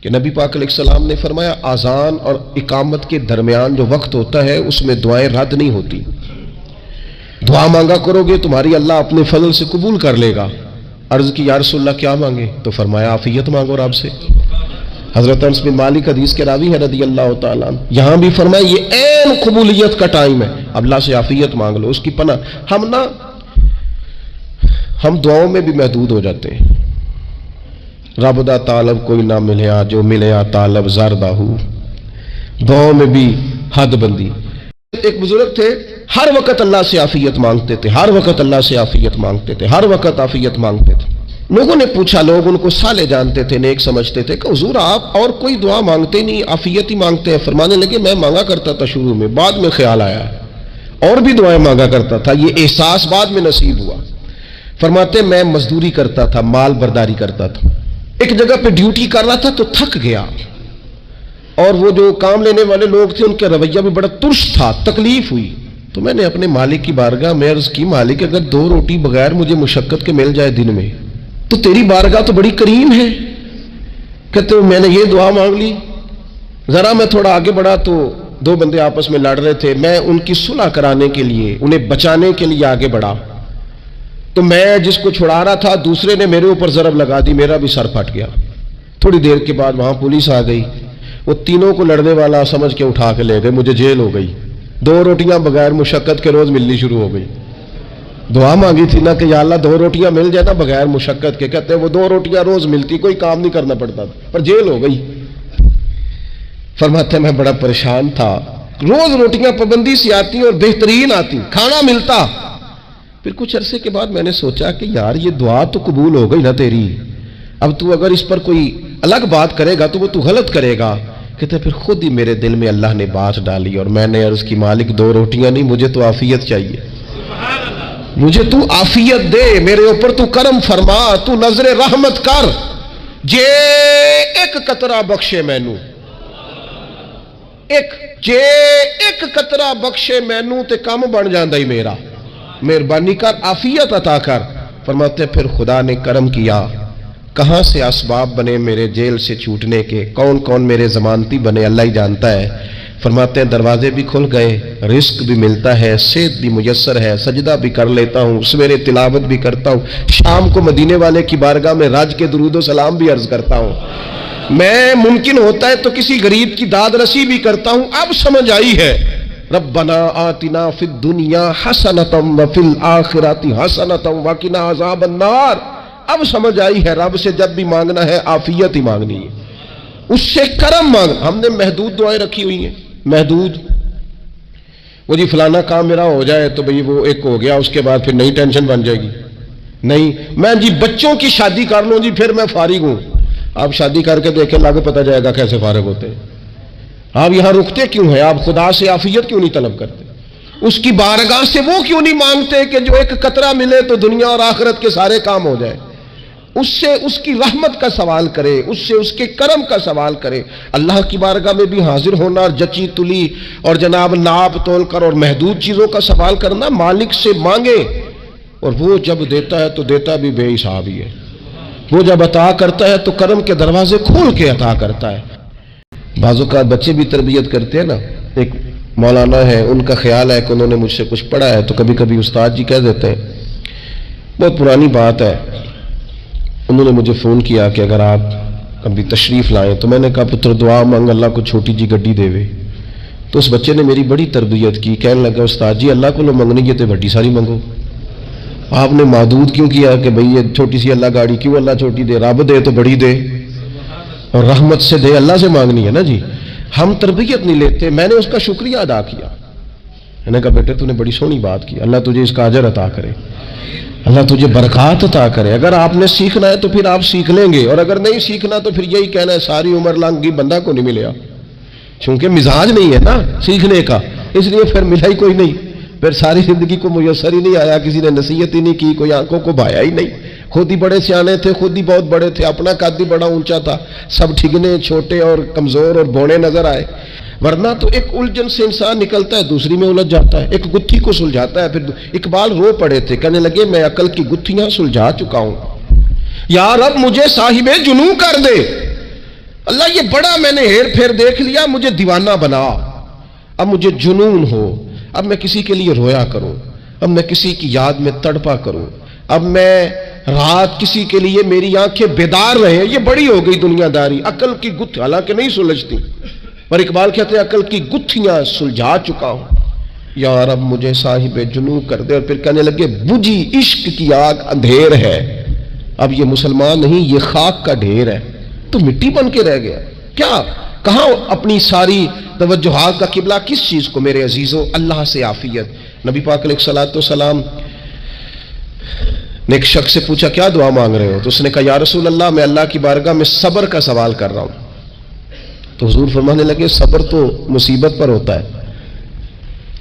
کہ نبی پاک علیہ السلام نے فرمایا آذان اور اقامت کے درمیان جو وقت ہوتا ہے اس میں دعائیں رد نہیں ہوتی. دعا مانگا کرو گے تمہاری اللہ اپنے فضل سے قبول کر لے گا. عرض کی یا رسول اللہ کیا مانگے؟ تو فرمایا عافیت مانگو رب سے. حضرت انس بن مالک حدیث کے راوی ہے رضی اللہ تعالیٰ عنہ. یہاں بھی فرمایا یہ عین قبولیت کا ٹائم ہے، اللہ سے عافیت مانگ لو، اس کی پناہ. ہم دعاؤں میں بھی محدود ہو جاتے ہیں. رب دا طالب کوئی نہ ملیا جو ملیا طالب زردہ ہو. دعاؤں میں بھی حد بندی. ایک بزرگ تھے ہر وقت اللہ سے عافیت مانگتے تھے، ہر وقت اللہ سے عافیت مانگتے تھے، ہر وقت عافیت مانگتے تھے. لوگوں نے پوچھا، لوگ ان کو صالح جانتے تھے، نیک سمجھتے تھے کہ حضور آپ اور کوئی دعا مانگتے نہیں، عافیت ہی مانگتے ہیں. فرمانے لگے میں مانگا کرتا تھا شروع میں، بعد میں خیال آیا اور بھی دعائیں مانگا کرتا تھا، یہ احساس بعد میں نصیب ہوا. فرماتے میں مزدوری کرتا تھا، مال برداری کرتا تھا، ایک جگہ پہ ڈیوٹی کر رہا تھا تو تھک گیا، اور وہ جو کام لینے والے لوگ تھے ان کا رویہ بھی بڑا ترش تھا، تکلیف ہوئی. تو میں نے اپنے مالک کی بارگاہ میں عرض کی مالک اگر 2 روٹی بغیر مجھے مشقت کے مل جائے دن میں تو تیری بارگاہ تو بڑی کریم ہے. کہتے میں نے یہ دعا مانگ لی. ذرا میں تھوڑا آگے بڑھا تو 2 بندے آپس میں لڑ رہے تھے، میں ان کی صلح کرانے کے لیے انہیں بچانے کے لیے آگے بڑھا تو میں جس کو چھڑا رہا تھا دوسرے نے میرے اوپر ضرب لگا دی، میرا بھی سر پھٹ گیا. تھوڑی دیر کے بعد وہاں پولیس آ گئی، وہ تینوں کو لڑنے والا سمجھ کے اٹھا کے لے گئے، مجھے جیل ہو گئی. 2 روٹیاں بغیر مشقت کے روز ملنی شروع ہو گئی. دعا مانگی تھی نا کہ یا اللہ 2 روٹیاں مل جائے نا بغیر مشقت کے. کہتے ہیں وہ 2 روٹیاں روز ملتی، کوئی کام نہیں کرنا پڑتا تھا، پر جیل ہو گئی. فرماتے میں بڑا پریشان تھا، روز روٹیاں پابندی سے آتی اور بہترین آتی، کھانا ملتا. پھر کچھ عرصے کے بعد میں نے سوچا کہ یار یہ دعا تو قبول ہو گئی نا تیری، اب تو اگر اس پر کوئی الگ بات کرے گا تو وہ تو غلط کرے گا. کہتے پھر خود ہی میرے دل میں اللہ نے بات ڈالی اور میں نے عرض کی مالک 2 روٹیاں نہیں، مجھے تو عافیت چاہیے، مجھے تو عافیت دے، میرے اوپر تو کرم فرما، تو نظر رحمت کر، جے ایک قطرہ بخشے مینوں، جے ایک قطرہ بخشے مینوں تے کم بن جاندا ہی میرا، مہربانی کر عافیت عطا کر. فرماتے پھر خدا نے کرم کیا، کہاں سے اسباب بنے میرے جیل سے چھوٹنے کے، کون کون میرے ضمانتی بنے اللہ ہی جانتا ہے. فرماتے ہیں دروازے بھی کھل گئے، رزق بھی ملتا ہے، صحت بھی میسر ہے، سجدہ بھی کر لیتا ہوں، سویرے تلاوت بھی کرتا ہوں، شام کو مدینے والے کی بارگاہ میں راج کے درود و سلام بھی عرض کرتا ہوں، میں ممکن ہوتا ہے تو کسی غریب کی داد رسی بھی کرتا ہوں. اب سمجھ آئی ہے ربنا آتنا فی الدنیا حسنۃ وفی الآخرۃ حسنۃ وقنا عذاب النار. اب سمجھ آئی ہے رب سے جب بھی مانگنا ہے عافیت ہی مانگنی ہے، اس سے کرم مانگ. ہم نے محدود دعائیں رکھی ہوئی ہیں، محدود. وہ جی فلانا کام میرا ہو جائے تو بھئی وہ ایک ہو گیا، اس کے بعد پھر نئی ٹینشن بن جائے گی. نہیں میں جی بچوں کی شادی کر لوں جی پھر میں فارغ ہوں. آپ شادی کر کے دیکھیں لاگو پتہ جائے گا کیسے فارغ ہوتے ہیں. آپ یہاں رکتے کیوں ہیں؟ آپ خدا سے عافیت کیوں نہیں طلب کرتے؟ اس کی بارگاہ سے وہ کیوں نہیں مانگتے کہ جو ایک قطرہ ملے تو دنیا اور آخرت کے سارے کام ہو جائے؟ اس سے اس کی رحمت کا سوال کرے، اس سے اس کے کرم کا سوال کرے. اللہ کی بارگاہ میں بھی حاضر ہونا اور جچی تلی اور جناب ناپ تول کر اور محدود چیزوں کا سوال کرنا. مالک سے مانگے اور وہ جب دیتا ہے تو دیتا بھی بے حساب ہی ہے. وہ جب عطا کرتا ہے تو کرم کے دروازے کھول کے عطا کرتا ہے. بعض اوقات بچے بھی تربیت کرتے ہیں نا. ایک مولانا ہے، ان کا خیال ہے کہ انہوں نے مجھ سے کچھ پڑھا ہے تو کبھی کبھی استاد جی کہہ دیتے ہیں، بہت پرانی بات ہے، انہوں نے مجھے فون کیا کہ اگر آپ کبھی تشریف لائیں تو میں نے کہا پتر دعا مانگ اللہ کو چھوٹی جی گڈی دے وے. تو اس بچے نے میری بڑی تربیت کی، کہنے لگا استاد جی اللہ کو لو منگنی ہے تو بڑی ساری منگو، آپ نے محدود کیوں کیا کہ بھئی یہ چھوٹی سی اللہ گاڑی کیوں اللہ چھوٹی دے، رب دے تو بڑی دے اور رحمت سے دے، اللہ سے مانگنی ہے نا جی. ہم تربیت نہیں لیتے. میں نے اس کا شکریہ ادا کیا، میں نے کہا بیٹے تو نے بڑی سونی بات کی، اللہ تجھے اس کا اجر عطا کرے، اللہ تجھے برکات عطا کرے. اگر آپ نے سیکھنا ہے تو پھر آپ سیکھ لیں گے، اور اگر نہیں سیکھنا تو پھر یہی کہنا ہے ساری عمر لنگ گئی بندہ کو نہیں ملیا، چونکہ مزاج نہیں ہے نا سیکھنے کا، اس لیے پھر ملا ہی کوئی نہیں. پھر ساری زندگی کو میسر ہی نہیں آیا، کسی نے نصیحت ہی نہیں کی، کوئی آنکھوں کو بھایا ہی نہیں. خود ہی بڑے سیانے تھے، خود ہی بہت بڑے تھے، اپنا قد بھی بڑا اونچا تھا، سب ٹھگنے چھوٹے اور کمزور اور بونے نظر آئے. ورنہ تو ایک الجھن سے انسان نکلتا ہے دوسری میں الجھ جاتا ہے، ایک گتھی کو سلجھاتا ہے. پھر اقبال رو پڑے تھے، کہنے لگے میں عقل کی گتھیاں سلجھا چکا ہوں، یا رب مجھے صاحب جنوں کر دے. اللہ یہ بڑا میں نے ہیر پھیر دیکھ لیا، مجھے دیوانہ بنا، اب مجھے جنون ہو، اب میں کسی کے لیے رویا کروں، اب میں کسی کی یاد میں تڑپا کروں، اب میں رات کسی کے لیے میری آنکھیں بیدار رہے، یہ بڑی ہو گئی دنیا داری، عقل کی گتھ حالانکہ نہیں سلجھتی، پر اقبال کہتے ہیں عقل کی گتھیاں سلجھا چکا ہوں، یا رب مجھے صاحب جنوں کر دے۔ اور پھر کہنے لگے بجھی عشق کی آگ اندھیر ہے، اب یہ مسلمان نہیں، یہ خاک کا ڈھیر ہے، تو مٹی بن کے رہ گیا، کیا کہاں اپنی ساری توجہات کا قبلہ کس چیز کو؟ میرے عزیزو، اللہ سے عافیت۔ نبی پاک علیہ السلام نے ایک شخص سے پوچھا کیا دعا مانگ رہے ہو؟ تو اس نے کہا یا رسول اللہ میں اللہ کی بارگاہ میں صبر کا سوال کر رہا ہوں۔ تو حضور فرمانے لگے صبر تو مصیبت پر ہوتا ہے۔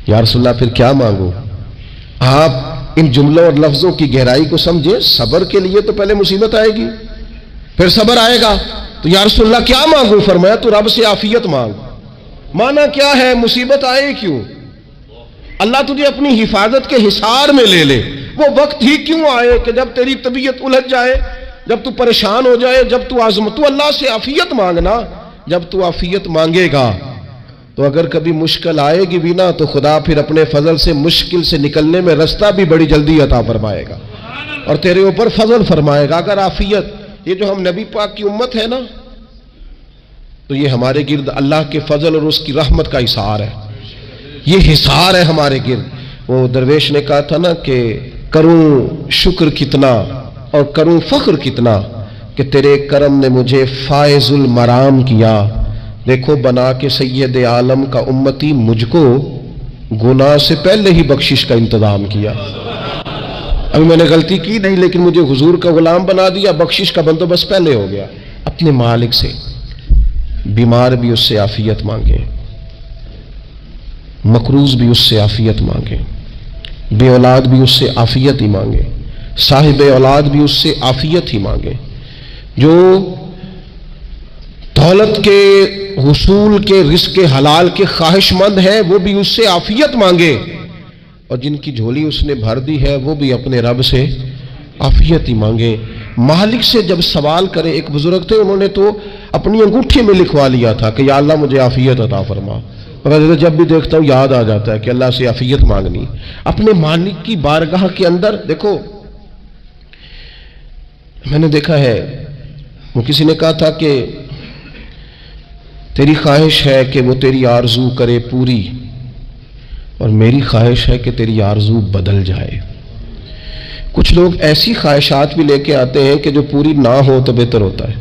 یا رسول اللہ پھر کیا مانگو؟ آپ ان جملوں اور لفظوں کی گہرائی کو سمجھے، صبر کے لیے تو پہلے مصیبت آئے گی پھر صبر آئے گا، تو یا رسول اللہ کیا مانگو؟ فرمایا تو رب سے عافیت مانگ۔ مانا کیا ہے؟ مصیبت آئے کیوں؟ اللہ تجھے اپنی حفاظت کے حصار میں لے لے، وہ وقت ہی کیوں آئے کہ جب تیری طبیعت الجھ جائے، جب تو پریشان ہو جائے، جب تو تو اللہ سے عافیت مانگنا۔ جب تو عافیت مانگے گا تو اگر کبھی مشکل آئے گی بھی نا، تو خدا پھر اپنے فضل سے مشکل سے نکلنے میں رستہ بھی بڑی جلدی عطا فرمائے گا اور تیرے اوپر فضل فرمائے گا۔ اگر عافیت، یہ جو ہم نبی پاک کی امت ہے نا، تو یہ ہمارے گرد اللہ کے فضل اور اس کی رحمت کا حصار ہے، یہ حصار ہے ہمارے گرد۔ وہ درویش نے کہا تھا نا کہ کروں شکر کتنا اور کروں فخر کتنا کہ تیرے کرم نے مجھے فائز المرام کیا، دیکھو بنا کے سید عالم کا امتی مجھ کو گناہ سے پہلے ہی بخشش کا انتظام کیا۔ ابھی میں نے غلطی کی نہیں، لیکن مجھے حضور کا غلام بنا دیا، بخشش کا بندوبست پہلے ہو گیا۔ اپنے مالک سے، بیمار بھی اس سے عافیت مانگے، مقروض بھی اس سے عافیت مانگے، بے اولاد بھی اس سے عافیت ہی مانگے، صاحب اولاد بھی اس سے عافیت ہی مانگے، جو دولت کے حصول کے رزق حلال کے خواہش مند ہے وہ بھی اس سے عافیت مانگے، اور جن کی جھولی اس نے بھر دی ہے وہ بھی اپنے رب سے عافیت ہی مانگے۔ مالک سے جب سوال کرے، ایک بزرگ تھے انہوں نے تو اپنی انگوٹھی میں لکھوا لیا تھا کہ یا اللہ مجھے عافیت عطا فرما، اور جب بھی دیکھتا ہوں یاد آ جاتا ہے کہ اللہ سے عافیت مانگنی اپنے مالک کی بارگاہ کے اندر۔ دیکھو میں نے دیکھا ہے، وہ کسی نے کہا تھا کہ تیری خواہش ہے کہ وہ تیری آرزو کرے پوری، اور میری خواہش ہے کہ تیری آرزو بدل جائے۔ کچھ لوگ ایسی خواہشات بھی لے کے آتے ہیں کہ جو پوری نہ ہو تو بہتر ہوتا ہے،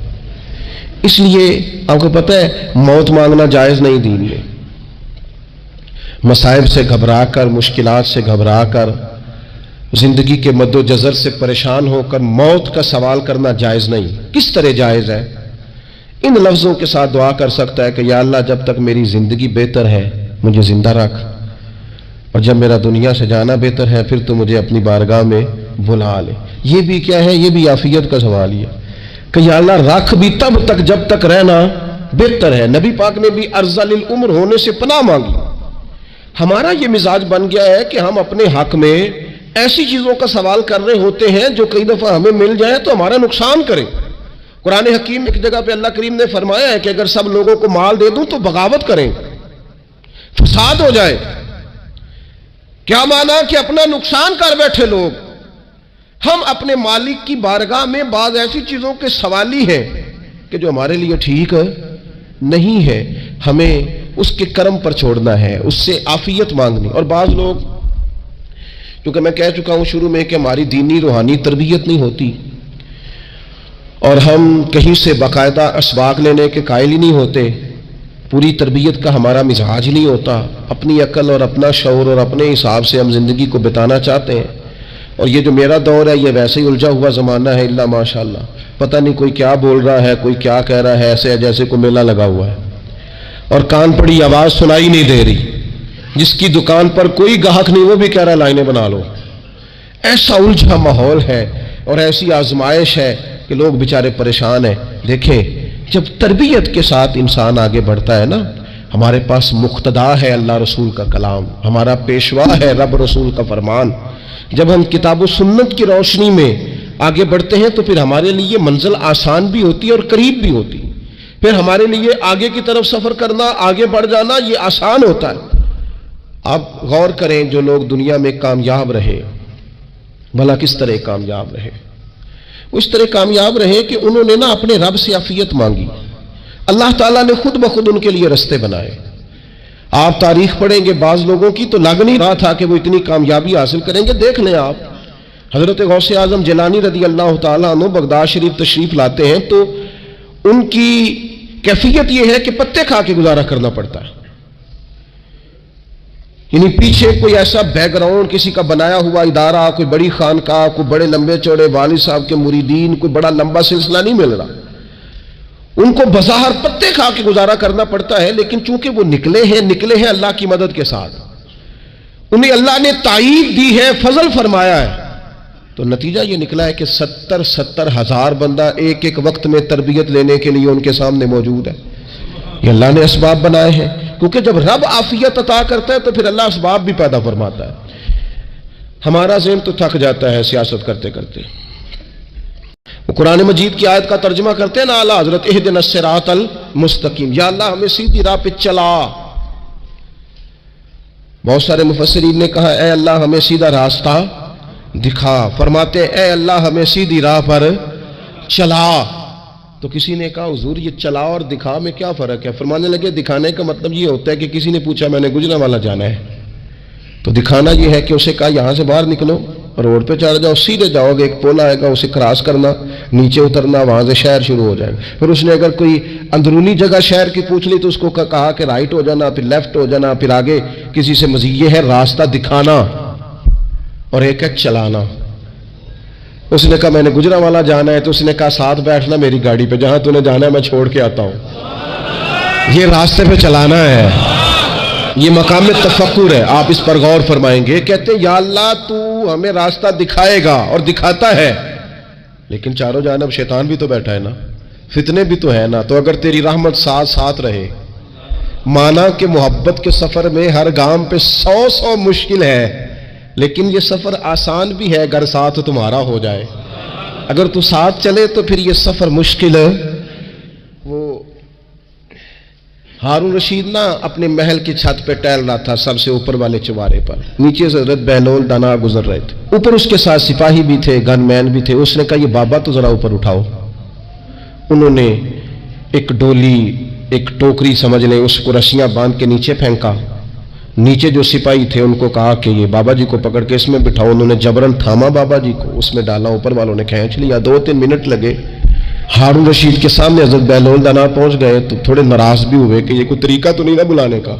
اس لیے آپ کو پتہ ہے موت مانگنا جائز نہیں دین میں۔ مصائب سے گھبرا کر، مشکلات سے گھبرا کر، زندگی کے مد و جزر سے پریشان ہو کر موت کا سوال کرنا جائز نہیں۔ کس طرح جائز ہے؟ ان لفظوں کے ساتھ دعا کر سکتا ہے کہ یا اللہ جب تک میری زندگی بہتر ہے مجھے زندہ رکھ، اور جب میرا دنیا سے جانا بہتر ہے پھر تو مجھے اپنی بارگاہ میں بلا لے۔ یہ بھی کیا ہے؟ یہ بھی عافیت کا سوال ہے کہ یا اللہ رکھ بھی تب تک جب تک رہنا بہتر ہے۔ نبی پاک نے بھی ارذل العمر ہونے سے پناہ مانگی۔ ہمارا یہ مزاج بن گیا ہے کہ ہم اپنے حق میں ایسی چیزوں کا سوال کر رہے ہوتے ہیں جو کئی دفعہ ہمیں مل جائیں تو ہمارا نقصان کریں۔ قرآن حکیم ایک جگہ پہ اللہ کریم نے فرمایا ہے کہ اگر سب لوگوں کو مال دے دوں تو بغاوت کریں، فساد ہو جائے۔ کیا مانا؟ کہ اپنا نقصان کر بیٹھے لوگ۔ ہم اپنے مالک کی بارگاہ میں بعض ایسی چیزوں کے سوالی ہیں کہ جو ہمارے لیے ٹھیک نہیں ہے، ہمیں اس کے کرم پر چھوڑنا ہے، اس سے عافیت مانگنی۔ اور بعض لوگ، کیونکہ میں کہہ چکا ہوں شروع میں کہ ہماری دینی روحانی تربیت نہیں ہوتی، اور ہم کہیں سے باقاعدہ اسباق لینے کے قائل ہی نہیں ہوتے، پوری تربیت کا ہمارا مزاج نہیں ہوتا، اپنی عقل اور اپنا شعور اور اپنے حساب سے ہم زندگی کو بتانا چاہتے ہیں۔ اور یہ جو میرا دور ہے یہ ویسے ہی الجھا ہوا زمانہ ہے، اللہ ماشاءاللہ، پتہ نہیں کوئی کیا بول رہا ہے، کوئی کیا کہہ رہا ہے، ایسے جیسے کوئی میلہ لگا ہوا ہے اور کان پڑی آواز سنائی نہیں دے رہی۔ جس کی دکان پر کوئی گاہک نہیں وہ بھی کہہ رہا ہے لائنیں بنا لو۔ ایسا الجھا ماحول ہے اور ایسی آزمائش ہے کہ لوگ بیچارے پریشان ہیں۔ دیکھیں جب تربیت کے ساتھ انسان آگے بڑھتا ہے نا، ہمارے پاس مقتدا ہے اللہ رسول کا کلام، ہمارا پیشوا ہے رب رسول کا فرمان۔ جب ہم کتاب و سنت کی روشنی میں آگے بڑھتے ہیں تو پھر ہمارے لیے منزل آسان بھی ہوتی ہے اور قریب بھی ہوتی ہے۔ پھر ہمارے لیے آگے کی طرف سفر کرنا، آگے بڑھ جانا یہ آسان ہوتا ہے۔ آپ غور کریں جو لوگ دنیا میں کامیاب رہے، بھلا کس طرح کامیاب رہے؟ اس طرح کامیاب رہے کہ انہوں نے نا اپنے رب سے عافیت مانگی، اللہ تعالیٰ نے خود بخود ان کے لیے رستے بنائے۔ آپ تاریخ پڑھیں گے بعض لوگوں کی تو لگ نہیں رہا تھا کہ وہ اتنی کامیابی حاصل کریں گے۔ دیکھ لیں آپ، حضرت غوث اعظم جیلانی رضی اللہ تعالیٰ عنہ بغداد شریف تشریف لاتے ہیں تو ان کی کیفیت یہ ہے کہ پتے کھا کے گزارا کرنا پڑتا ہے، یعنی پیچھے کوئی ایسا بیک گراؤنڈ کسی کا بنایا ہوا ادارہ، کوئی بڑی خانقاہ، کوئی بڑے لمبے چوڑے والد صاحب کے مریدین، کوئی بڑا لمبا سلسلہ نہیں مل رہا۔ ان کو بظاہر پتے کھا کے گزارا کرنا پڑتا ہے، لیکن چونکہ وہ نکلے ہیں اللہ کی مدد کے ساتھ، انہیں اللہ نے تائید دی ہے، فضل فرمایا ہے، تو نتیجہ یہ نکلا ہے کہ 70 ہزار بندہ ایک ایک وقت میں تربیت لینے کے لیے ان کے سامنے موجود ہے۔ یہ اللہ نے اسباب بنائے ہیں، کیونکہ جب رب عافیت عطا کرتا ہے تو پھر اللہ اسباب بھی پیدا فرماتا ہے۔ ہمارا ذہن تو تھک جاتا ہے سیاست کرتے کرتے۔ وہ قرآن مجید کی آیت کا ترجمہ کرتے ہیں نا اعلیٰ حضرت اہدنا الصراط المستقیم، یا اللہ ہمیں سیدھی راہ پہ چلا۔ بہت سارے مفسرین نے کہا اے اللہ ہمیں سیدھا راستہ دکھا، فرماتے ہیں اے اللہ ہمیں سیدھی راہ پر چلا۔ تو کسی نے کہا حضور یہ چلا اور دکھا میں کیا فرق ہے؟ فرمانے لگے دکھانے کا مطلب یہ ہوتا ہے کہ کسی نے پوچھا میں نے گجرانوالہ جانا ہے، تو دکھانا یہ ہے کہ اسے کہا یہاں سے باہر نکلو، روڈ پہ چڑھ جاؤ، سیدھے جاؤ گے، ایک پول آئے گا اسے کراس کرنا، نیچے اترنا، وہاں سے شہر شروع ہو جائے گا۔ پھر اس نے اگر کوئی اندرونی جگہ شہر کی پوچھ لی تو اس کو کہا کہ رائٹ ہو جانا، پھر لیفٹ ہو جانا، پھر آگے کسی سے مزید۔ یہ ہے راستہ دکھانا، اور ایک ہے چلانا۔ اس نے کہا میں نے گجرانوالہ جانا ہے، تو اس نے کہا ساتھ بیٹھنا میری گاڑی پہ، جہاں تو نے جانا ہے میں چھوڑ کے آتا ہوں۔ یہ راستے پہ چلانا ہے، یہ مقام تفکر ہے، آپ اس پر غور فرمائیں گے۔ کہتے ہیں یا اللہ تو ہمیں راستہ دکھائے گا، اور دکھاتا ہے، لیکن چاروں جانب شیطان بھی تو بیٹھا ہے نا، فتنے بھی تو ہے نا، تو اگر تیری رحمت ساتھ رہے، مانا کہ محبت کے سفر میں ہر گام پہ 100 مشکل ہے، لیکن یہ سفر آسان بھی ہے اگر ساتھ تمہارا ہو جائے۔ اگر تو ساتھ چلے تو پھر یہ سفر مشکل ہے۔ وہ ہارون رشید نا اپنے محل کی چھت پہ ٹہل رہا تھا، سب سے اوپر والے چوارے پر، نیچے سے حضرت بہلول دانا گزر رہے تھے، اوپر اس کے ساتھ سپاہی بھی تھے، گن مین بھی تھے۔ اس نے کہا یہ بابا تو ذرا اوپر اٹھاؤ۔ انہوں نے ایک ڈولی، ایک ٹوکری سمجھ لیں، اس کو رسیاں باندھ کے نیچے پھینکا۔ نیچے جو سپاہی تھے ان کو کہا کہ یہ بابا جی کو پکڑ کے اس میں بٹھاؤ۔ انہوں نے جبرن تھاما بابا جی کو، اس میں ڈالا، اوپر والوں نے کھینچ لیا۔ 2-3 منٹ لگے۔ ہارون رشید کے سامنے حضرت بہلول دانا پہنچ گئے تو تھوڑے ناراض بھی ہوئے کہ یہ کوئی طریقہ تو نہیں نہ بلانے کا۔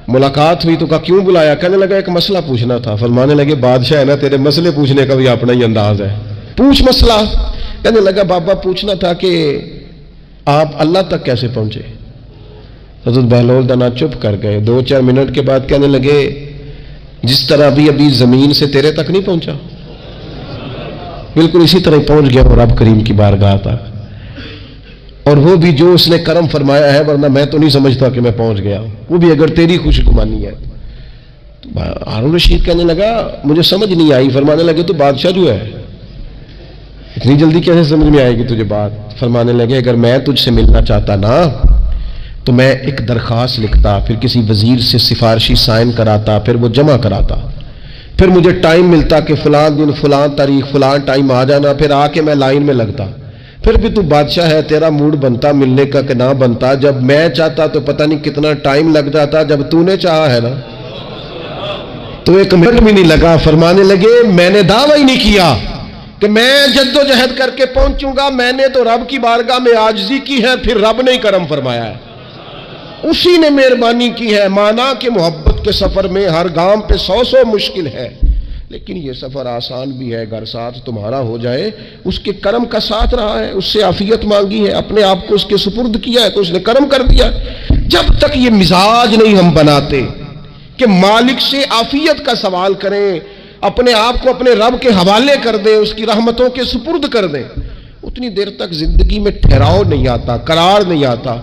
ملاقات ہوئی تو کہا کیوں بلایا؟ کہنے لگا ایک مسئلہ پوچھنا تھا۔ فرمانے لگے بادشاہ ہے نا، تیرے مسئلے پوچھنے کا بھی اپنا ہی انداز ہے، پوچھ مسئلہ۔ کہنے لگا بابا پوچھنا تھا کہ آپ اللہ تک کیسے پہنچے؟ حضرت بہلول دانا چپ کر گئے۔ 2-4 منٹ کے بعد کہنے لگے جس طرح ابھی زمین سے تیرے تک نہیں پہنچا، بالکل اسی طرح پہنچ گیا وہ رب کریم کی بارگاہ تک، اور وہ بھی جو اس نے کرم فرمایا ہے، ورنہ میں تو نہیں سمجھتا کہ میں پہنچ گیا، وہ بھی اگر تیری خوش گمانی ہے۔ ہارون رشید کہنے لگا مجھے سمجھ نہیں آئی۔ فرمانے لگے تو بادشاہ جو ہے اتنی جلدی کیسے سمجھ میں آئے گی تجھے بات؟ فرمانے لگے اگر میں تجھ سے ملنا چاہتا نا تو میں ایک درخواست لکھتا، پھر کسی وزیر سے سفارشی سائن کراتا، پھر وہ جمع کراتا، پھر مجھے ٹائم ملتا کہ فلاں دن فلاں تاریخ فلاں ٹائم آ جانا، پھر آ کے میں لائن میں لگتا، پھر بھی تو بادشاہ ہے، تیرا موڈ بنتا ملنے کا کہ نہ بنتا۔ جب میں چاہتا تو پتہ نہیں کتنا ٹائم لگ جاتا، جب تو نے چاہا ہے نا تو 1 منٹ بھی نہیں لگا۔ فرمانے لگے میں نے دعویٰ ہی نہیں کیا کہ میں جد و جہد کر کے پہنچوں گا، میں نے تو رب کی بارگاہ میں عاجزی کی ہے، پھر رب نے ہی کرم فرمایا ہے، اسی نے مہربانی کی ہے۔ مانا کہ محبت کے سفر میں ہر گام پہ 100 مشکل ہے، لیکن یہ سفر آسان بھی ہے اگر ساتھ تمہارا ہو جائے۔ اس کے کرم کا ساتھ رہا ہے، اس سے عافیت مانگی ہے، اپنے آپ کو اس کے سپرد کیا ہے تو اس نے کرم کر دیا۔ جب تک یہ مزاج نہیں ہم بناتے کہ مالک سے عافیت کا سوال کریں، اپنے آپ کو اپنے رب کے حوالے کر دیں، اس کی رحمتوں کے سپرد کر دیں، اتنی دیر تک زندگی میں ٹھہراؤ نہیں آتا، قرار نہیں آتا۔